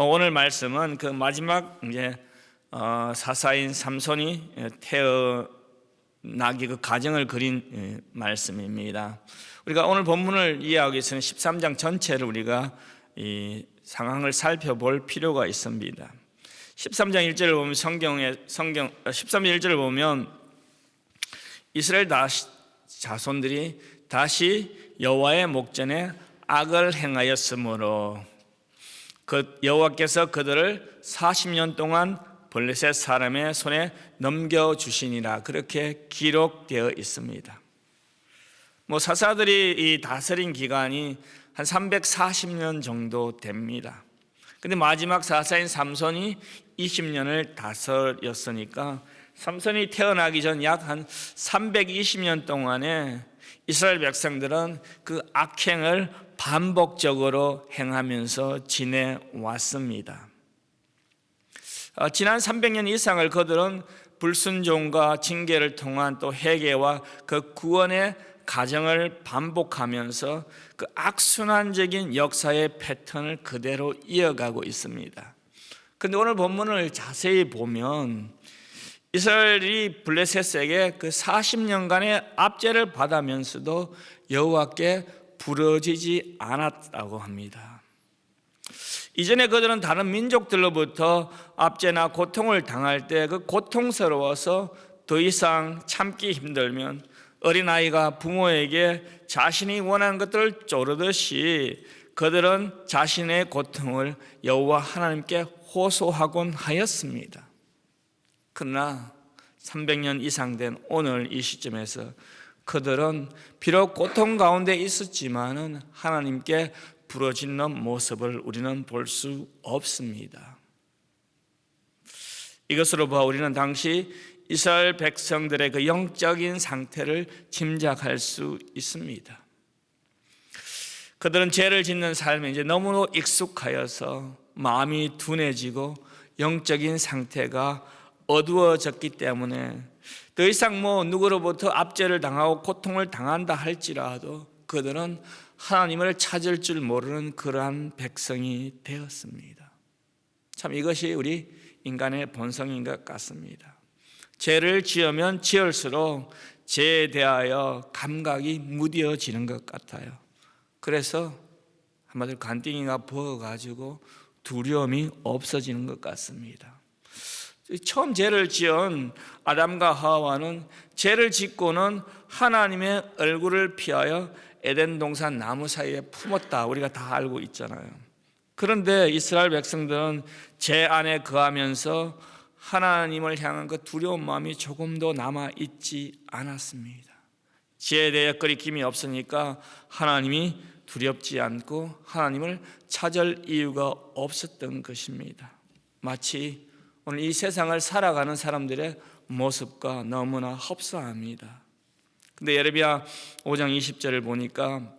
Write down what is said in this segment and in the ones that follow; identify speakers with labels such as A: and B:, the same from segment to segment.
A: 오늘 말씀은 그 마지막 사사인 삼손이 태어나기 그 과정을 그린 말씀입니다. 우리가 오늘 본문을 이해하기 위해서는 13장 전체를 우리가 이 상황을 살펴볼 필요가 있습니다. 13장 1절을 보면 13장 1절을 보면 이스라엘 자손들이 다시 여호와의 목전에 악을 행하였으므로 그 여호와께서 그들을 40년 동안 블레셋 사람의 손에 넘겨주시니라, 그렇게 기록되어 있습니다. 사사들이 이 다스린 기간이 한 340년 정도 됩니다. 근데 마지막 사사인 삼손이 20년을 다스렸으니까 삼손이 태어나기 전 약 한 320년 동안에 이스라엘 백성들은 그 악행을 반복적으로 행하면서 지내왔습니다. 지난 300년 이상을 그들은 불순종과 징계를 통한 또 회개와 그 구원의 과정을 반복하면서 그 악순환적인 역사의 패턴을 그대로 이어가고 있습니다. 그런데 오늘 본문을 자세히 보면 이스라엘이 블레셋에게 그 40년간의 압제를 받으면서도 여호와께 부러지지 않았다고 합니다. 이전에 그들은 다른 민족들로부터 압제나 고통을 당할 때 그 고통스러워서 더 이상 참기 힘들면 어린아이가 부모에게 자신이 원하는 것들을 쪼르듯이 그들은 자신의 고통을 여호와 하나님께 호소하곤 하였습니다. 그러나 300년 이상 된 오늘 이 시점에서 그들은 비록 고통 가운데 있었지만은 하나님께 부러지는 모습을 우리는 볼 수 없습니다. 이것으로 봐 우리는 당시 이스라엘 백성들의 그 영적인 상태를 짐작할 수 있습니다. 그들은 죄를 짓는 삶에 이제 너무 익숙하여서 마음이 둔해지고 영적인 상태가 어두워졌기 때문에 더 이상 누구로부터 압제를 당하고 고통을 당한다 할지라도 그들은 하나님을 찾을 줄 모르는 그러한 백성이 되었습니다. 참 이것이 우리 인간의 본성인 것 같습니다. 죄를 지으면 지을수록 죄에 대하여 감각이 무뎌지는 것 같아요. 그래서 한마디로 간땡이가 부어가지고 두려움이 없어지는 것 같습니다. 처음 죄를 지은 아담과 하와는 죄를 짓고는 하나님의 얼굴을 피하여 에덴 동산 나무 사이에 품었다, 우리가 다 알고 있잖아요. 그런데 이스라엘 백성들은 죄 안에 거하면서 하나님을 향한 그 두려운 마음이 조금도 남아있지 않았습니다. 죄에 대해 거리낌이 없으니까 하나님이 두렵지 않고 하나님을 찾을 이유가 없었던 것입니다. 마치 오늘 이 세상을 살아가는 사람들의 모습과 너무나 흡사합니다. 근데 예레미야 5장 20절을 보니까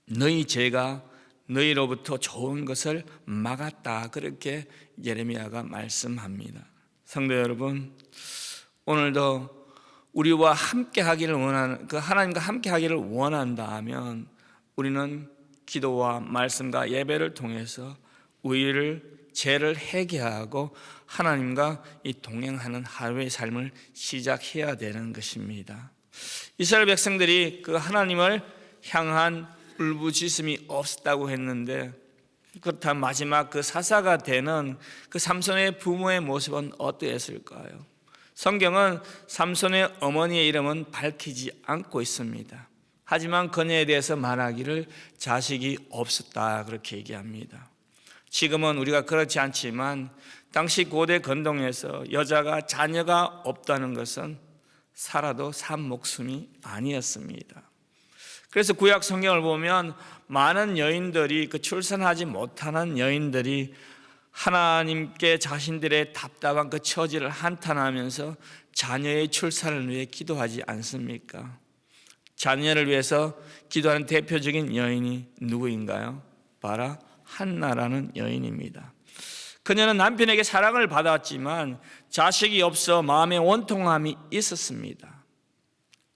A: 너희 죄가 너희로부터 좋은 것을 막았다, 그렇게 예레미야가 말씀합니다. 성도 여러분, 오늘도 우리와 함께 하기를 원하는, 그 하나님과 함께 하기를 원한다 하면 우리는 기도와 말씀과 예배를 통해서 우리를 죄를 회개하고 하나님과 이 동행하는 하루의 삶을 시작해야 되는 것입니다. 이스라엘 백성들이 그 하나님을 향한 울부짖음이 없었다고 했는데, 그렇다면 마지막 그 사사가 되는 그 삼손의 부모의 모습은 어떠했을까요? 성경은 삼손의 어머니의 이름은 밝히지 않고 있습니다. 하지만 그녀에 대해서 말하기를 자식이 없었다, 그렇게 얘기합니다. 지금은 우리가 그렇지 않지만 당시 고대 건동에서 여자가 자녀가 없다는 것은 살아도 산 목숨이 아니었습니다. 그래서 구약 성경을 보면 많은 여인들이, 그 출산하지 못하는 여인들이 하나님께 자신들의 답답한 그 처지를 한탄하면서 자녀의 출산을 위해 기도하지 않습니까? 자녀를 위해서 기도하는 대표적인 여인이 누구인가요? 바로 한나라는 여인입니다. 그녀는 남편에게 사랑을 받았지만 자식이 없어 마음의 원통함이 있었습니다.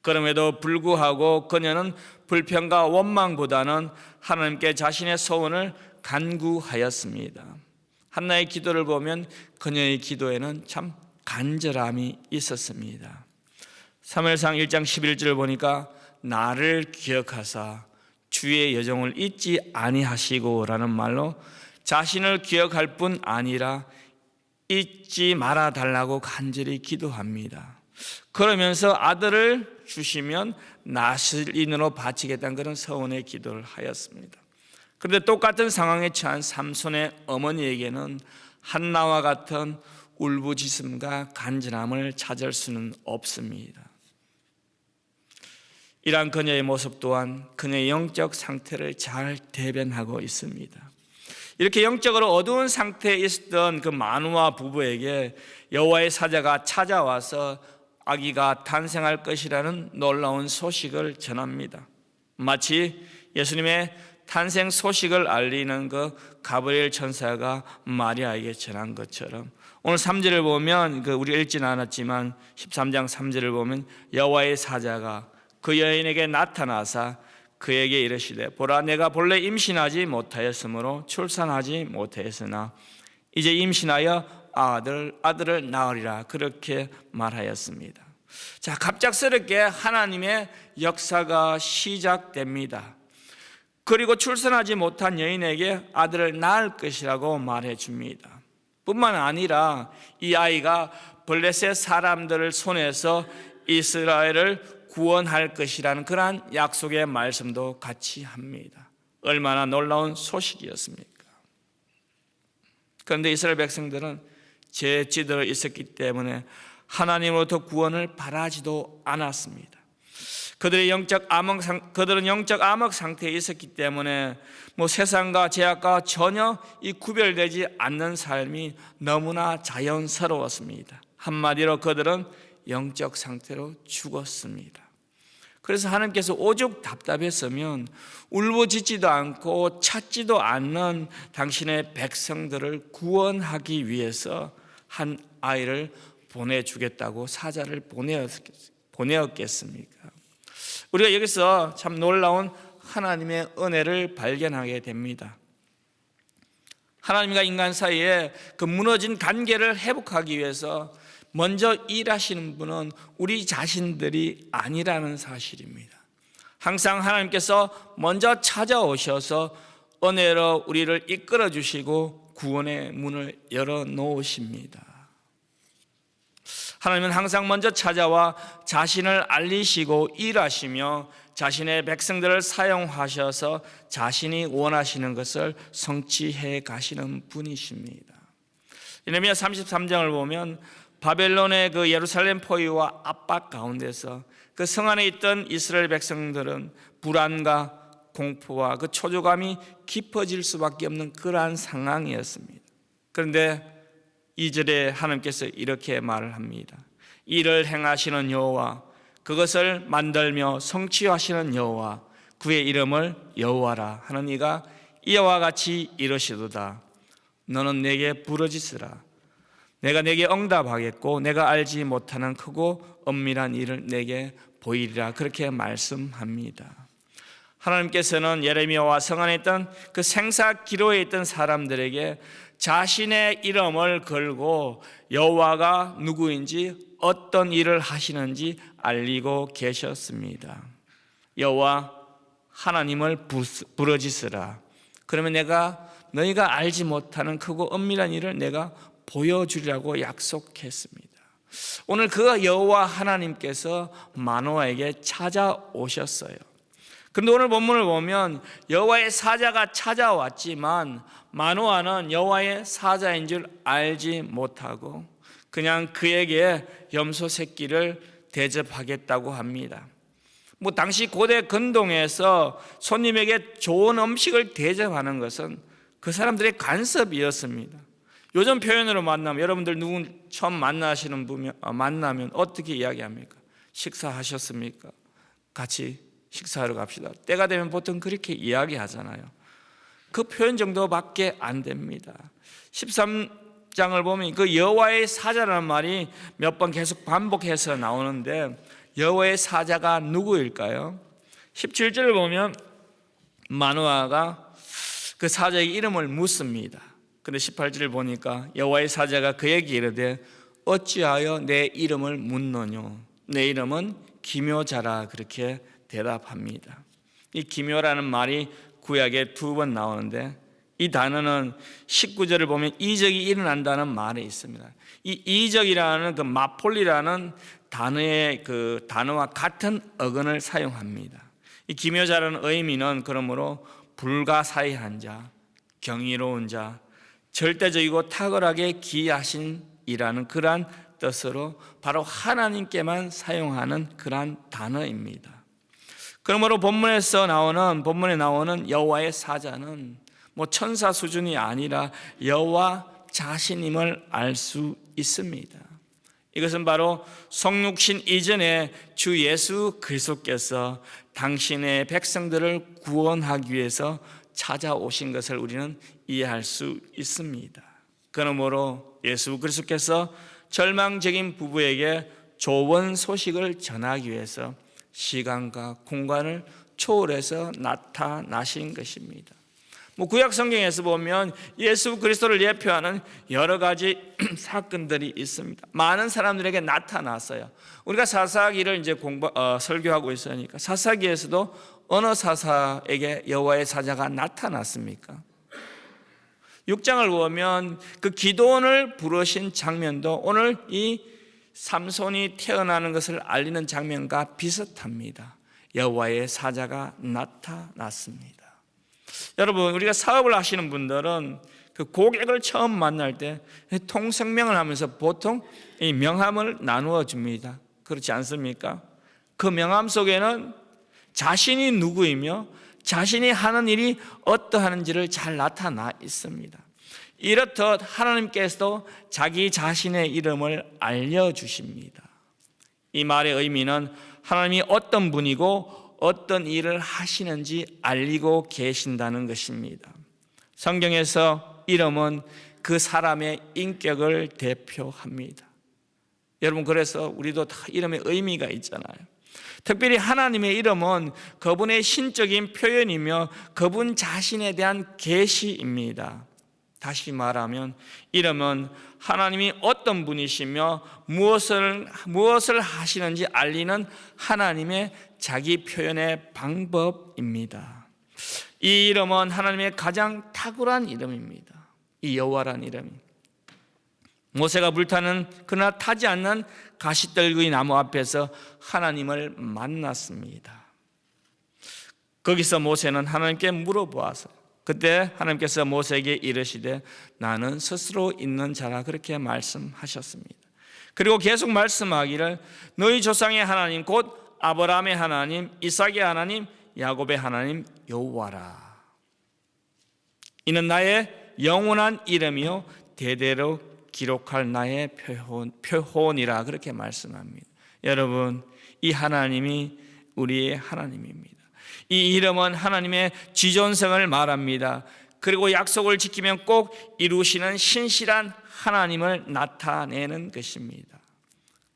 A: 그럼에도 불구하고 그녀는 불평과 원망보다는 하나님께 자신의 소원을 간구하였습니다. 한나의 기도를 보면 그녀의 기도에는 참 간절함이 있었습니다. 사무엘상 1장 11절을 보니까 나를 기억하사 주의 여정을 잊지 아니하시고 라는 말로 자신을 기억할 뿐 아니라 잊지 말아 달라고 간절히 기도합니다. 그러면서 아들을 주시면 나슬인으로 바치겠다는 그런 서원의 기도를 하였습니다. 그런데 똑같은 상황에 처한 삼손의 어머니에게는 한나와 같은 울부짖음과 간절함을 찾을 수는 없습니다. 이러한 그녀의 모습 또한 그녀의 영적 상태를 잘 대변하고 있습니다. 이렇게 영적으로 어두운 상태에 있었던 그 마누아 부부에게 여호와의 사자가 찾아와서 아기가 탄생할 것이라는 놀라운 소식을 전합니다. 마치 예수님의 탄생 소식을 알리는 그 가브리엘 천사가 마리아에게 전한 것처럼 오늘 3절을 보면 우리 읽지는 않았지만 13장 3절을 보면 여호와의 사자가 그 여인에게 나타나사 그에게 이르시되 보라 내가 본래 임신하지 못하였으므로 출산하지 못하였으나 이제 임신하여 아들을 낳으리라 그렇게 말하였습니다. 자, 갑작스럽게 하나님의 역사가 시작됩니다. 그리고 출산하지 못한 여인에게 아들을 낳을 것이라고 말해 줍니다. 뿐만 아니라 이 아이가 블레셋 사람들을 손에서 이스라엘을 구원할 것이라는 그러한 약속의 말씀도 같이 합니다. 얼마나 놀라운 소식이었습니까? 그런데 이스라엘 백성들은 죄에 찌들어 있었기 때문에 하나님으로부터 구원을 바라지도 않았습니다. 그들은 영적 암흑 상태에 있었기 때문에 세상과 죄악과 전혀 구별되지 않는 삶이 너무나 자연스러웠습니다. 한마디로 그들은 영적 상태로 죽었습니다. 그래서 하나님께서 오죽 답답했으면 울부짖지도 않고 찾지도 않는 당신의 백성들을 구원하기 위해서 한 아이를 보내주겠다고 사자를 보내었겠습니까? 우리가 여기서 참 놀라운 하나님의 은혜를 발견하게 됩니다. 하나님과 인간 사이에 그 무너진 관계를 회복하기 위해서 먼저 일하시는 분은 우리 자신들이 아니라는 사실입니다. 항상 하나님께서 먼저 찾아오셔서 은혜로 우리를 이끌어 주시고 구원의 문을 열어 놓으십니다. 하나님은 항상 먼저 찾아와 자신을 알리시고 일하시며 자신의 백성들을 사용하셔서 자신이 원하시는 것을 성취해 가시는 분이십니다. 예레미야 33장을 보면 바벨론의 그 예루살렘 포위와 압박 가운데서 그 성 안에 있던 이스라엘 백성들은 불안과 공포와 그 초조감이 깊어질 수밖에 없는 그러한 상황이었습니다. 그런데 2절에 하나님께서 이렇게 말을 합니다. 이를 행하시는 여호와, 그것을 만들며 성취하시는 여호와, 그의 이름을 여호와라 하는 이가 이와 같이 이르시도다. 너는 내게 부르짖으라. 내가 내게 응답하겠고 내가 알지 못하는 크고 엄밀한 일을 내게 보이리라 그렇게 말씀합니다. 하나님께서는 예레미야와 성 안에 있던 그 생사 기로에 있던 사람들에게 자신의 이름을 걸고 여호와가 누구인지 어떤 일을 하시는지 알리고 계셨습니다. 여호와 하나님을 부르짖으라. 그러면 내가 너희가 알지 못하는 크고 엄밀한 일을 내가 보여주리라고 약속했습니다. 오늘 그 여호와 하나님께서 마노아에게 찾아오셨어요. 그런데 오늘 본문을 보면 여호와의 사자가 찾아왔지만 마노아는 여호와의 사자인 줄 알지 못하고 그냥 그에게 염소 새끼를 대접하겠다고 합니다. 당시 고대 근동에서 손님에게 좋은 음식을 대접하는 것은 그 사람들의 관습이었습니다. 요즘 표현으로 만나면 여러분들 누구 처음 만나면 어떻게 이야기합니까? 식사하셨습니까? 같이 식사하러 갑시다. 때가 되면 보통 그렇게 이야기하잖아요. 그 표현 정도밖에 안 됩니다. 13장을 보면 그 여호와의 사자라는 말이 몇 번 계속 반복해서 나오는데 여호와의 사자가 누구일까요? 17절을 보면 마노아가 그 사자의 이름을 묻습니다. 근데 18절을 보니까 여호와의 사자가 그에게 이르되 어찌하여 내 이름을 묻노뇨? 내 이름은 기묘자라 그렇게 대답합니다. 이 기묘라는 말이 구약에 2번 나오는데 이 단어는 19절을 보면 이적이 일어난다는 말이 있습니다. 이 이적이라는 그 마폴리라는 단어의 그 단어와 같은 어근을 사용합니다. 이 기묘자라는 의미는 그러므로 불가사의한 자, 경이로운 자, 절대적이고 탁월하게 기이하신 이라는 그러한 뜻으로 바로 하나님께만 사용하는 그러한 단어입니다. 그러므로 본문에 나오는 여호와의 사자는 뭐 천사 수준이 아니라 여호와 자신임을 알 수 있습니다. 이것은 바로 성육신 이전에 주 예수 그리스도께서 당신의 백성들을 구원하기 위해서 찾아오신 것을 우리는 이해할 수 있습니다. 그러므로 예수 그리스도께서 절망적인 부부에게 좋은 소식을 전하기 위해서 시간과 공간을 초월해서 나타나신 것입니다. 구약 성경에서 보면 예수 그리스도를 예표하는 여러 가지 사건들이 있습니다. 많은 사람들에게 나타났어요. 우리가 사사기를 이제 설교하고 있으니까 사사기에서도 어느 사사에게 여호와의 사자가 나타났습니까? 6장을 보면 그 기도원을 부르신 장면도 오늘 이 삼손이 태어나는 것을 알리는 장면과 비슷합니다. 여호와의 사자가 나타났습니다. 여러분, 우리가 사업을 하시는 분들은 그 고객을 처음 만날 때 통성명을 하면서 보통 이 명함을 나누어 줍니다. 그렇지 않습니까? 그 명함 속에는 자신이 누구이며 자신이 하는 일이 어떠하는지를 잘 나타나 있습니다. 이렇듯 하나님께서도 자기 자신의 이름을 알려주십니다. 이 말의 의미는 하나님이 어떤 분이고 어떤 일을 하시는지 알리고 계신다는 것입니다. 성경에서 이름은 그 사람의 인격을 대표합니다. 여러분, 그래서 우리도 다 이름의 의미가 있잖아요. 특별히 하나님의 이름은 그분의 신적인 표현이며 그분 자신에 대한 계시입니다. 다시 말하면 이름은 하나님이 어떤 분이시며 무엇을 하시는지 알리는 하나님의 자기 표현의 방법입니다. 이 이름은 하나님의 가장 탁월한 이름입니다. 이 여호와라는 이름이 모세가 불타는 그러나 타지 않는 가시떨기 나무 앞에서 하나님을 만났습니다. 거기서 모세는 하나님께 물어보았어요. 그때 하나님께서 모세에게 이르시되 나는 스스로 있는 자라 그렇게 말씀하셨습니다. 그리고 계속 말씀하기를 너희 조상의 하나님 곧 아브라함의 하나님, 이삭의 하나님, 야곱의 하나님 여호와라. 이는 나의 영원한 이름이요 대대로 기록할 나의 표혼이라 그렇게 말씀합니다. 여러분, 이 하나님이 우리의 하나님입니다. 이 이름은 하나님의 지존성을 말합니다. 그리고 약속을 지키면 꼭 이루시는 신실한 하나님을 나타내는 것입니다.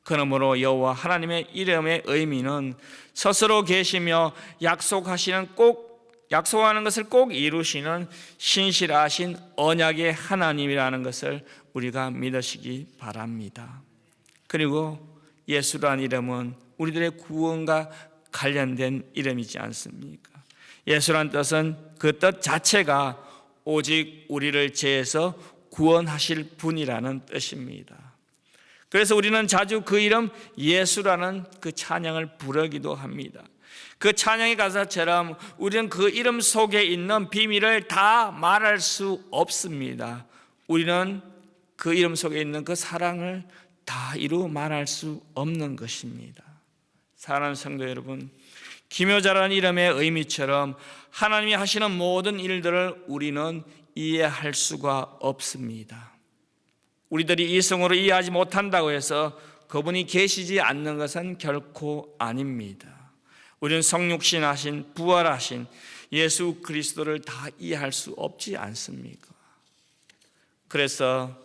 A: 그러므로 여호와 하나님의 이름의 의미는 스스로 계시며 약속하는 것을 꼭 이루시는 신실하신 언약의 하나님이라는 것을 우리가 믿으시기 바랍니다. 그리고 예수라는 이름은 우리들의 구원과 관련된 이름이지 않습니까? 예수란 뜻은 그 뜻 자체가 오직 우리를 죄에서 구원하실 분이라는 뜻입니다. 그래서 우리는 자주 그 이름 예수라는 그 찬양을 부르기도 합니다. 그 찬양의 가사처럼 우리는 그 이름 속에 있는 비밀을 다 말할 수 없습니다. 우리는 그 이름 속에 있는 그 사랑을 다 이루 말할 수 없는 것입니다. 사랑하는 성도 여러분, 기묘자라는 이름의 의미처럼 하나님이 하시는 모든 일들을 우리는 이해할 수가 없습니다. 우리들이 이성으로 이해하지 못한다고 해서 그분이 계시지 않는 것은 결코 아닙니다. 우리는 성육신하신 부활하신 예수 그리스도를 다 이해할 수 없지 않습니까? 그래서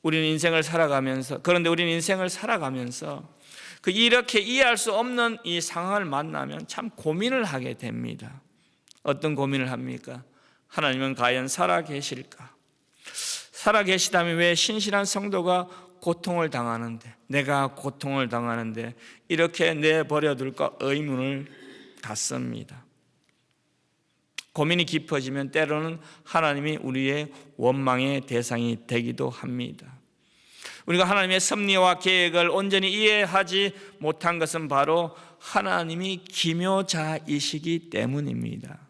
A: 우리는 인생을 살아가면서 이렇게 이해할 수 없는 이 상황을 만나면 참 고민을 하게 됩니다. 어떤 고민을 합니까? 하나님은 과연 살아 계실까? 살아계시다면 왜 신실한 성도가 고통을 당하는데, 내가 고통을 당하는데 이렇게 내버려둘까 의문을 갖습니다. 고민이 깊어지면 때로는 하나님이 우리의 원망의 대상이 되기도 합니다. 우리가 하나님의 섭리와 계획을 온전히 이해하지 못한 것은 바로 하나님이 기묘자이시기 때문입니다.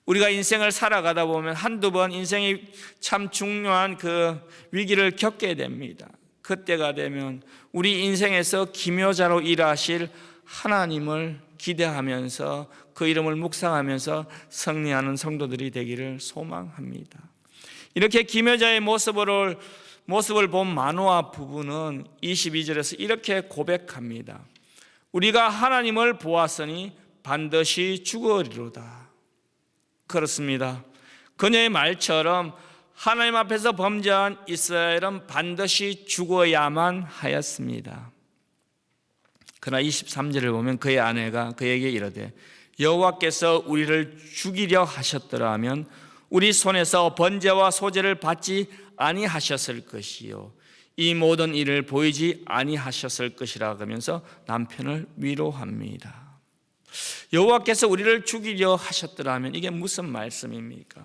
A: 우리가 인생을 살아가다 보면 한두 번 인생이 참 중요한 그 위기를 겪게 됩니다. 그때가 되면 우리 인생에서 기묘자로 일하실 하나님을 기대하면서 그 이름을 묵상하면서 승리하는 성도들이 되기를 소망합니다. 이렇게 기묘자의 모습을 본 마노아 부부는 22절에서 이렇게 고백합니다. 우리가 하나님을 보았으니 반드시 죽으리로다. 그렇습니다. 그녀의 말처럼 하나님 앞에서 범죄한 이스라엘은 반드시 죽어야만 하였습니다. 그러나 23절을 보면 그의 아내가 그에게 이르되 여호와께서 우리를 죽이려 하셨더라면 우리 손에서 번제와 소제를 받지 아니하셨을 것이요 이 모든 일을 보이지 아니하셨을 것이라 하면서 남편을 위로합니다. 여호와께서 우리를 죽이려 하셨더라면 이게 무슨 말씀입니까?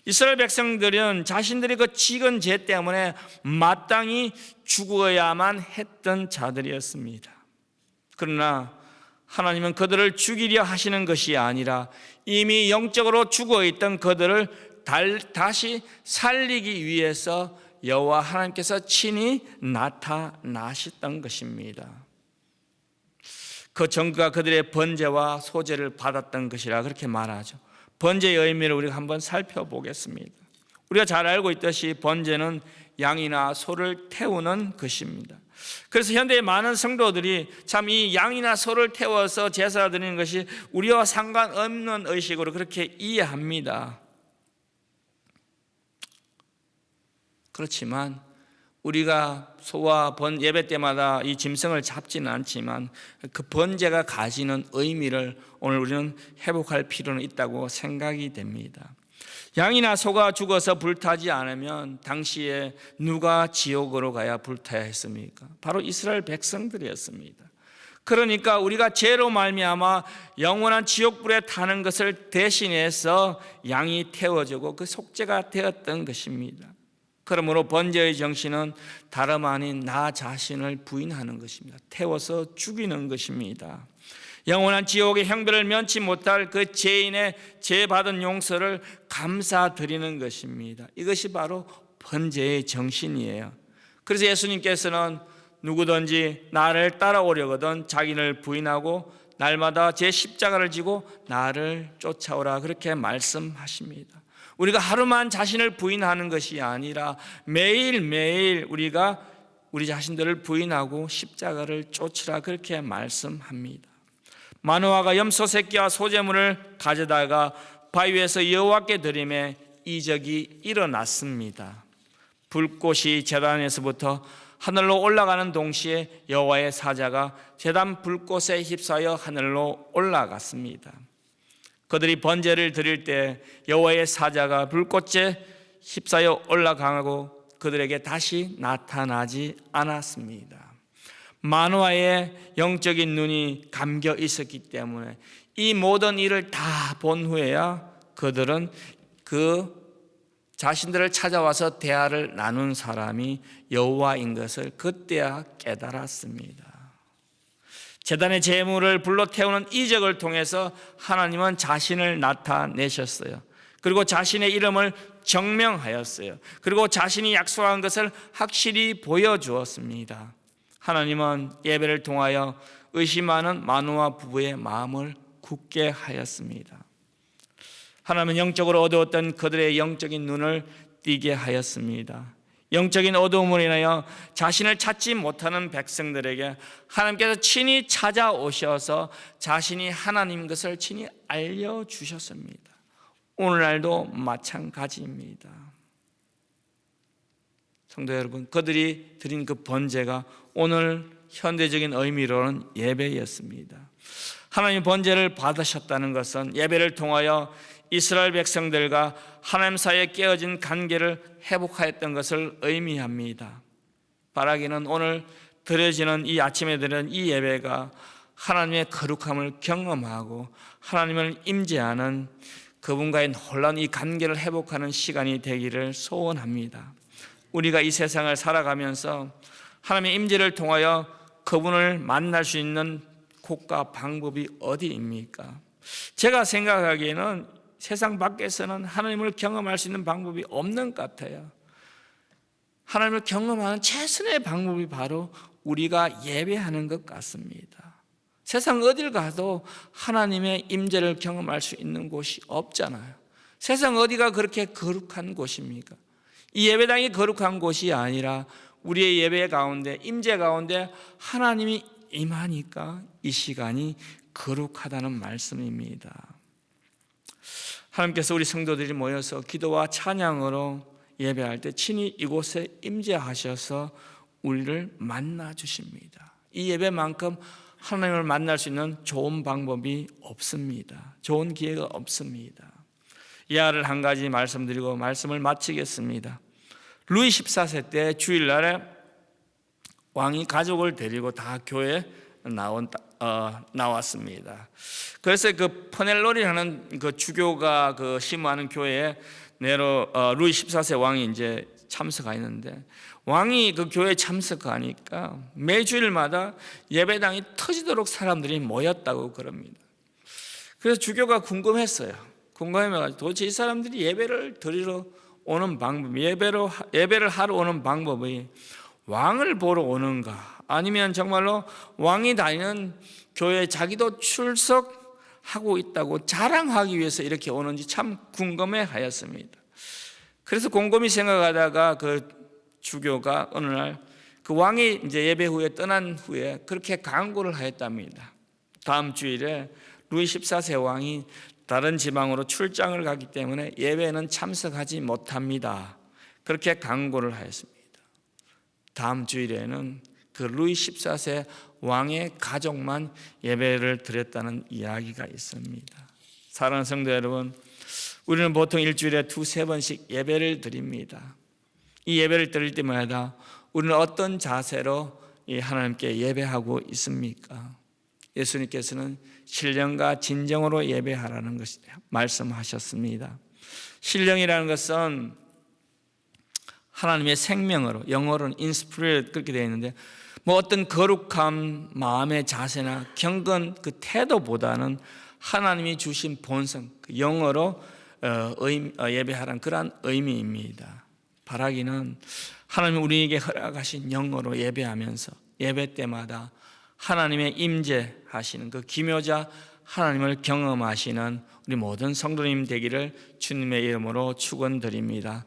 A: 이스라엘 백성들은 자신들이 그 지은 죄 때문에 마땅히 죽어야만 했던 자들이었습니다. 그러나 하나님은 그들을 죽이려 하시는 것이 아니라 이미 영적으로 죽어있던 그들을 다시 살리기 위해서 여호와 하나님께서 친히 나타나셨던 것입니다. 그 전과 그들의 번제와 소제를 받았던 것이라 그렇게 말하죠. 번제의 의미를 우리가 한번 살펴보겠습니다. 우리가 잘 알고 있듯이 번제는 양이나 소를 태우는 것입니다. 그래서 현대의 많은 성도들이 참 이 양이나 소를 태워서 제사 드리는 것이 우리와 상관없는 의식으로 그렇게 이해합니다. 그렇지만 우리가 소와 예배 때마다 이 짐승을 잡지는 않지만 그 번제가 가지는 의미를 오늘 우리는 회복할 필요는 있다고 생각이 됩니다. 양이나 소가 죽어서 불타지 않으면 당시에 누가 지옥으로 가야 불타야 했습니까? 바로 이스라엘 백성들이었습니다. 그러니까 우리가 죄로 말미암아 영원한 지옥불에 타는 것을 대신해서 양이 태워지고 그 속죄가 되었던 것입니다. 그러므로 번제의 정신은 다름 아닌 나 자신을 부인하는 것입니다. 태워서 죽이는 것입니다. 영원한 지옥의 형벌을 면치 못할 그 죄인의 죄받은 용서를 감사드리는 것입니다. 이것이 바로 번제의 정신이에요. 그래서 예수님께서는 누구든지 나를 따라오려거든 자기를 부인하고 날마다 제 십자가를 지고 나를 쫓아오라 그렇게 말씀하십니다. 우리가 하루만 자신을 부인하는 것이 아니라 매일매일 우리가 우리 자신들을 부인하고 십자가를 쫓으라 그렇게 말씀합니다. 마노아가 염소 새끼와 소제물을 가져다가 바위 위에서 여호와께 드림에 이적이 일어났습니다. 불꽃이 제단에서부터 하늘로 올라가는 동시에 여호와의 사자가 제단 불꽃에 휩싸여 하늘로 올라갔습니다. 그들이 번제를 드릴 때 여호와의 사자가 불꽃에 휩싸여 올라가고 그들에게 다시 나타나지 않았습니다. 마노아의 영적인 눈이 감겨 있었기 때문에 이 모든 일을 다 본 후에야 그들은 그 자신들을 찾아와서 대화를 나눈 사람이 여호와인 것을 그때야 깨달았습니다. 제단의 제물을 불러 태우는 이적을 통해서 하나님은 자신을 나타내셨어요. 그리고 자신의 이름을 정명하였어요. 그리고 자신이 약속한 것을 확실히 보여주었습니다. 하나님은 예배를 통하여 의심하는 마노아 부부의 마음을 굳게 하였습니다. 하나님은 영적으로 어두웠던 그들의 영적인 눈을 띄게 하였습니다. 영적인 어두움으로 인하여 자신을 찾지 못하는 백성들에게 하나님께서 친히 찾아오셔서 자신이 하나님인 것을 친히 알려주셨습니다. 오늘날도 마찬가지입니다. 성도 여러분, 그들이 드린 그 번제가 오늘 현대적인 의미로는 예배였습니다. 하나님의 번제를 받으셨다는 것은 예배를 통하여 이스라엘 백성들과 하나님 사이에 깨어진 관계를 회복하였던 것을 의미합니다. 바라기는 오늘 드려지는 이 아침에 드리는 이 예배가 하나님의 거룩함을 경험하고 하나님을 임재하는 그분과의 놀라운 이 관계를 회복하는 시간이 되기를 소원합니다. 우리가 이 세상을 살아가면서 하나님의 임재를 통하여 그분을 만날 수 있는 곳과 방법이 어디입니까? 제가 생각하기에는 세상 밖에서는 하나님을 경험할 수 있는 방법이 없는 것 같아요. 하나님을 경험하는 최선의 방법이 바로 우리가 예배하는 것 같습니다. 세상 어딜 가도 하나님의 임재를 경험할 수 있는 곳이 없잖아요. 세상 어디가 그렇게 거룩한 곳입니까? 이 예배당이 거룩한 곳이 아니라 우리의 예배 가운데, 임재 가운데 하나님이 임하니까 이 시간이 거룩하다는 말씀입니다. 하나님께서 우리 성도들이 모여서 기도와 찬양으로 예배할 때 친히 이곳에 임재하셔서 우리를 만나 주십니다. 이 예배만큼 하나님을 만날 수 있는 좋은 방법이 없습니다. 좋은 기회가 없습니다. 이하를 한 가지 말씀드리고 말씀을 마치겠습니다. 루이 14세 때 주일날에 왕이 가족을 데리고 다 교회에 나왔습니다. 그래서 그 퍼넬로리라는 그 주교가 그 심호하는 교회에 루이 14세 왕이 이제 참석하였는데, 왕이 그 교회에 참석하니까 매주일마다 예배당이 터지도록 사람들이 모였다고 그럽니다. 그래서 주교가 궁금했어요. 궁금해가지고 도대체 이 사람들이 예배를 드리러 오는 방법, 예배를 하러 오는 방법이 왕을 보러 오는가, 아니면 정말로 왕이 다니는 교회에 자기도 출석하고 있다고 자랑하기 위해서 이렇게 오는지 참 궁금해 하였습니다. 그래서 곰곰이 생각하다가 그 주교가 어느 날 그 왕이 이제 예배 후에 떠난 후에 그렇게 강구를 하였답니다. 다음 주일에 루이 14세 왕이 다른 지방으로 출장을 가기 때문에 예배에는 참석하지 못합니다. 그렇게 강구를 하였습니다. 다음 주일에는 그 루이 14세 왕의 가족만 예배를 드렸다는 이야기가 있습니다. 사랑하는 성도 여러분, 우리는 보통 일주일에 2-3번씩 예배를 드립니다. 이 예배를 드릴 때마다 우리는 어떤 자세로 하나님께 예배하고 있습니까? 예수님께서는 신령과 진정으로 예배하라는 것을 말씀하셨습니다. 신령이라는 것은 하나님의 생명으로, 영어로는 in spirit 그렇게 되어 있는데, 뭐 어떤 거룩한 마음의 자세나 경건 그 태도보다는 하나님이 주신 본성, 영어로 예배하라는 그러한 의미입니다. 바라기는 하나님이 우리에게 허락하신 영어로 예배하면서 예배 때마다 하나님의 임재하시는 그 기묘자 하나님을 경험하시는 우리 모든 성도님 되기를 주님의 이름으로 축원드립니다.